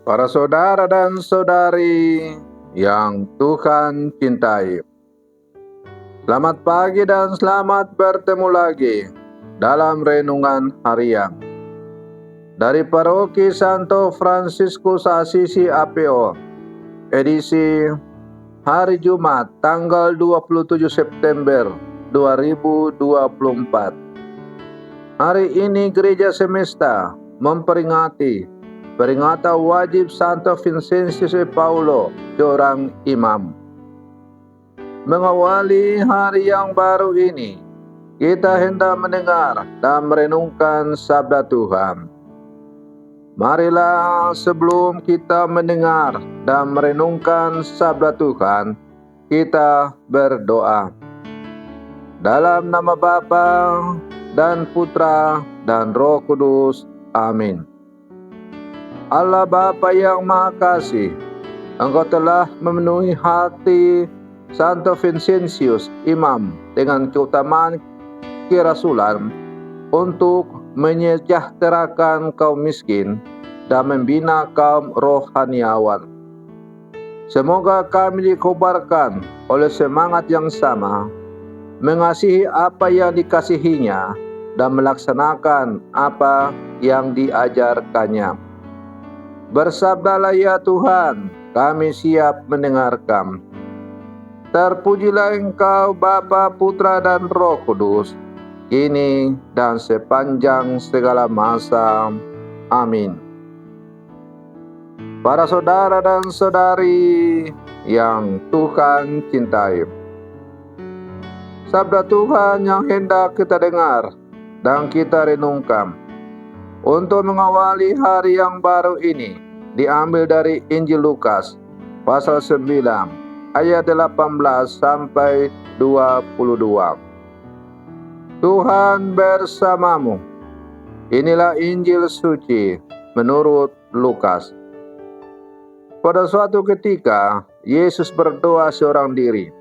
Para saudara dan saudari yang Tuhan cintai, selamat pagi dan selamat bertemu lagi dalam renungan harian dari Paroki Santo Fransiskus Assisi APO, edisi hari Jumat tanggal 27 September 2024. Hari ini Gereja Semesta memperingati peringatan wajib Santo Vincentius de Paulo, seorang imam. Mengawali hari yang baru ini, kita hendak mendengar dan merenungkan sabda Tuhan. Marilah sebelum kita mendengar dan merenungkan sabda Tuhan, kita berdoa. Dalam nama Bapa dan Putra dan Roh Kudus. Amin. Allah Bapa yang Maha Kasih, Engkau telah memenuhi hati Santo Vincentius, imam, dengan keutamaan kerasulan untuk menyejahterakan kaum miskin dan membina kaum rohaniawan. Semoga kami dikobarkan oleh semangat yang sama, mengasihi apa yang dikasihinya dan melaksanakan apa yang diajarkannya. Bersabdalah ya Tuhan, kami siap mendengarkan. Terpujilah Engkau Bapa, Putra dan Roh Kudus, kini dan sepanjang segala masa. Amin. Para saudara dan saudari yang Tuhan cintai, sabda Tuhan yang hendak kita dengar dan kita renungkan untuk mengawali hari yang baru ini diambil dari Injil Lukas pasal 9 ayat 18 sampai 22. Tuhan bersamamu. Inilah Injil suci menurut Lukas. Pada suatu ketika Yesus berdoa seorang diri.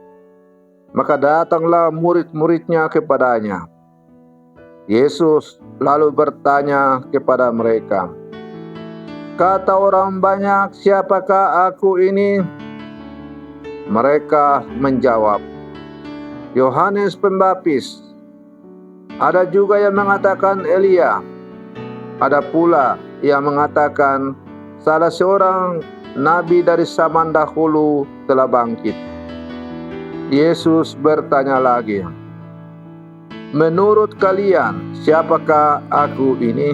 Maka datanglah murid-muridnya kepadanya. Yesus lalu bertanya kepada mereka, "Kata orang banyak, siapakah aku ini?" Mereka menjawab, "Yohanes Pembaptis. Ada juga yang mengatakan Elia. Ada pula yang mengatakan salah seorang nabi dari zaman dahulu telah bangkit." Yesus bertanya lagi, "Menurut kalian, siapakah aku ini?"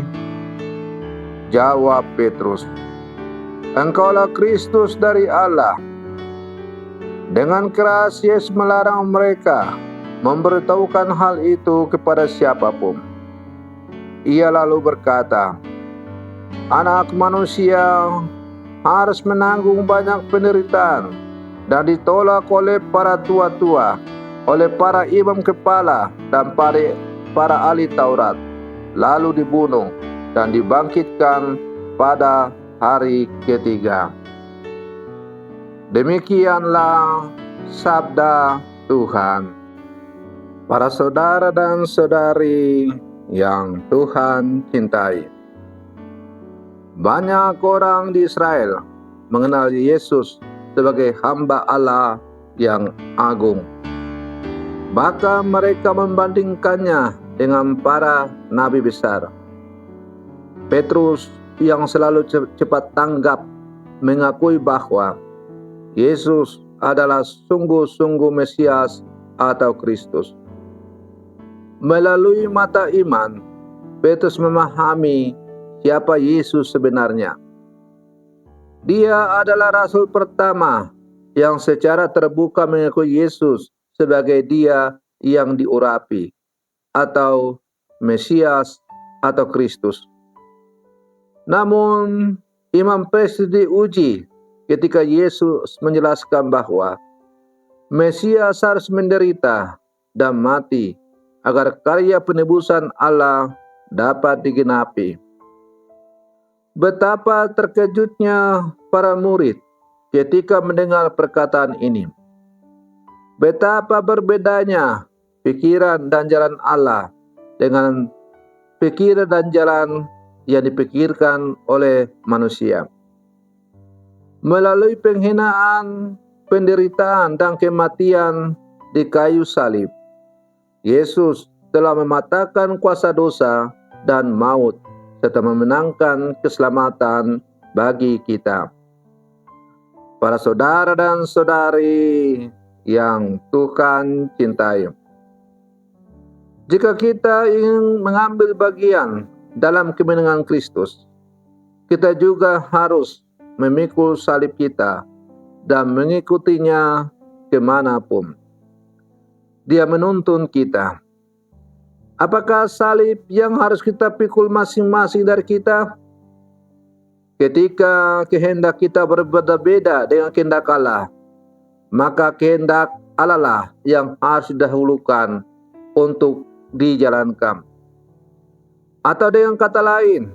Jawab Petrus, "Engkaulah Kristus dari Allah." Dengan keras Yesus melarang mereka memberitahukan hal itu kepada siapapun. Ia lalu berkata, "Anak manusia harus menanggung banyak penderitaan dan ditolak oleh para tua-tua, oleh para imam kepala dan para ahli Taurat, lalu dibunuh dan dibangkitkan pada hari ketiga." Demikianlah sabda Tuhan. Para saudara dan saudari yang Tuhan cintai, banyak orang di Israel mengenal Yesus sebagai hamba Allah yang agung. Bahkan mereka membandingkannya dengan para nabi besar. Petrus yang selalu cepat tanggap mengakui bahwa Yesus adalah sungguh-sungguh Mesias atau Kristus. Melalui mata iman, Petrus memahami siapa Yesus sebenarnya. Dia adalah rasul pertama yang secara terbuka mengakui Yesus sebagai Dia yang diurapi, atau Mesias atau Kristus. Namun, iman Petrus diuji ketika Yesus menjelaskan bahwa Mesias harus menderita dan mati agar karya penebusan Allah dapat digenapi. Betapa terkejutnya para murid ketika mendengar perkataan ini. Betapa berbedanya pikiran dan jalan Allah dengan pikiran dan jalan yang dipikirkan oleh manusia. melalui penghinaan, penderitaan, dan kematian di kayu salib. Yesus telah mematahkan kuasa dosa dan maut, serta memenangkan keselamatan bagi kita. Para saudara dan saudari yang Tuhan cintai, jika kita ingin mengambil bagian dalam kemenangan Kristus, kita juga harus memikul salib kita dan mengikutinya kemanapun Dia menuntun kita. Apakah salib yang harus kita pikul masing-masing dari kita? Ketika kehendak kita berbeda-beda dengan kehendak Allah, maka kehendak Allah lah yang harus didahulukan untuk dijalankan. Atau dengan kata lain,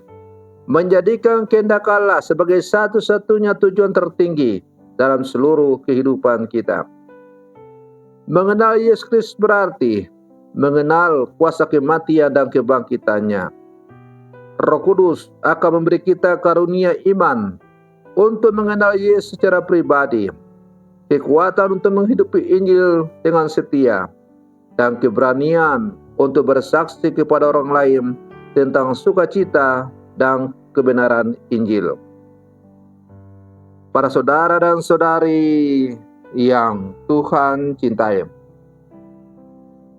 menjadikan kehendak Allah sebagai satu-satunya tujuan tertinggi dalam seluruh kehidupan kita. Mengenal Yesus Kristus berarti mengenal kuasa kematian dan kebangkitannya. Roh Kudus akan memberi kita karunia iman untuk mengenal Yesus secara pribadi, kekuatan untuk menghidupi Injil dengan setia, dan keberanian untuk bersaksi kepada orang lain tentang sukacita dan kebenaran Injil. Para saudara dan saudari yang Tuhan cintai,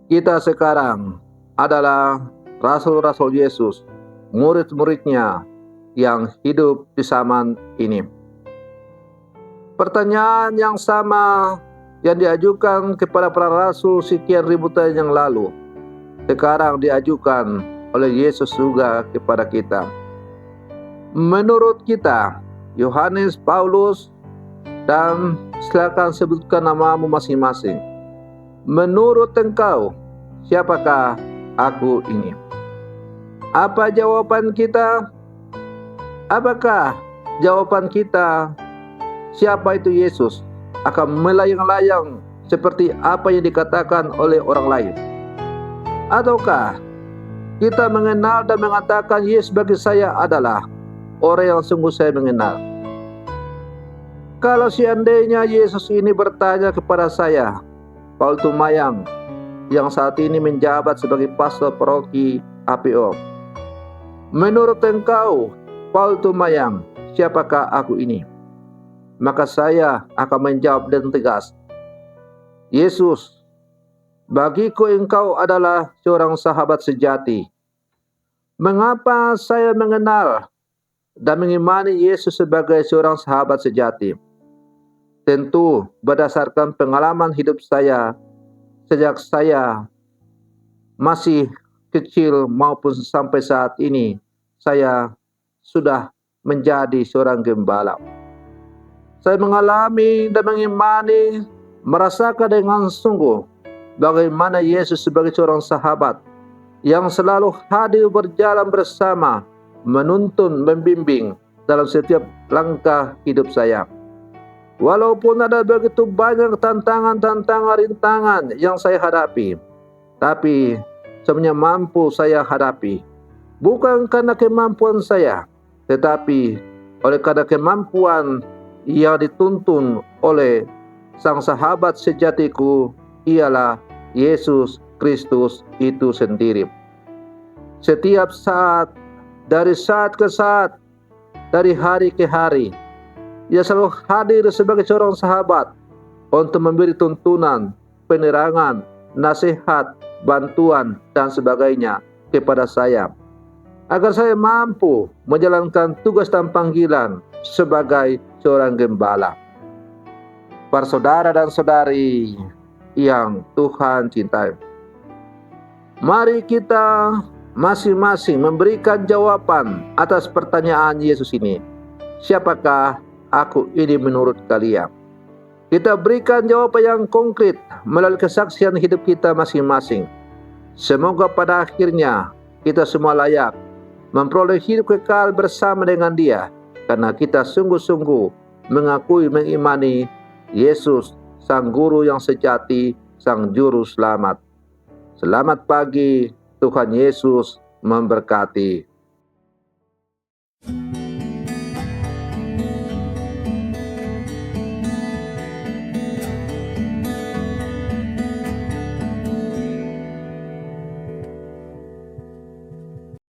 kita sekarang adalah rasul-rasul Yesus, murid-muridnya yang hidup di zaman ini. Pertanyaan yang sama yang diajukan kepada para rasul sekian ribu tahun yang lalu, sekarang diajukan oleh Yesus juga kepada kita. Menurut kita, Yohanes, Paulus, dan silakan sebutkan namamu masing-masing. Menurut engkau, siapakah aku ini? Apa jawaban kita? Apakah jawaban kita, siapa itu Yesus, akan melayang-layang seperti apa yang dikatakan oleh orang lain? Ataukah kita mengenal dan mengatakan Yesus bagi saya adalah orang yang sungguh saya mengenal? Kalau seandainya Yesus ini bertanya kepada saya, Paul Tumayang, yang saat ini menjabat sebagai pastor paroki APO, menurut engkau, Paul Tumayang, siapakah aku ini? Maka saya akan menjawab dengan tegas, Yesus, bagiku engkau adalah seorang sahabat sejati. Mengapa saya mengenal dan mengimani Yesus sebagai seorang sahabat sejati? Tentu berdasarkan pengalaman hidup saya sejak saya masih kecil maupun sampai saat ini, saya sudah menjadi seorang gembala. Saya mengalami dan mengimani, merasakan dengan sungguh bagaimana Yesus sebagai seorang sahabat yang selalu hadir berjalan bersama, menuntun, membimbing dalam setiap langkah hidup saya. Walaupun ada begitu banyak tantangan-tantangan, rintangan yang saya hadapi, tapi semuanya mampu saya hadapi. Bukan karena kemampuan saya, tetapi oleh karena kemampuan yang dituntun oleh sang sahabat sejatiku, ialah Yesus Kristus itu sendiri. Setiap saat, dari saat ke saat, dari hari ke hari, Ia selalu hadir sebagai seorang sahabat untuk memberi tuntunan, penerangan, nasihat, bantuan, dan sebagainya kepada saya, agar saya mampu menjalankan tugas dan panggilan sebagai seorang gembala. Para saudara dan saudari yang Tuhan cintai, mari kita masing-masing memberikan jawaban atas pertanyaan Yesus ini. Siapakah aku ini menurut kalian? Kita berikan jawaban yang konkret melalui kesaksian hidup kita masing-masing. Semoga pada akhirnya kita semua layak memperoleh hidup kekal bersama dengan Dia, karena kita sungguh-sungguh mengakui, mengimani Yesus, Sang Guru yang sejati, Sang Juru Selamat. Selamat pagi, Tuhan Yesus memberkati.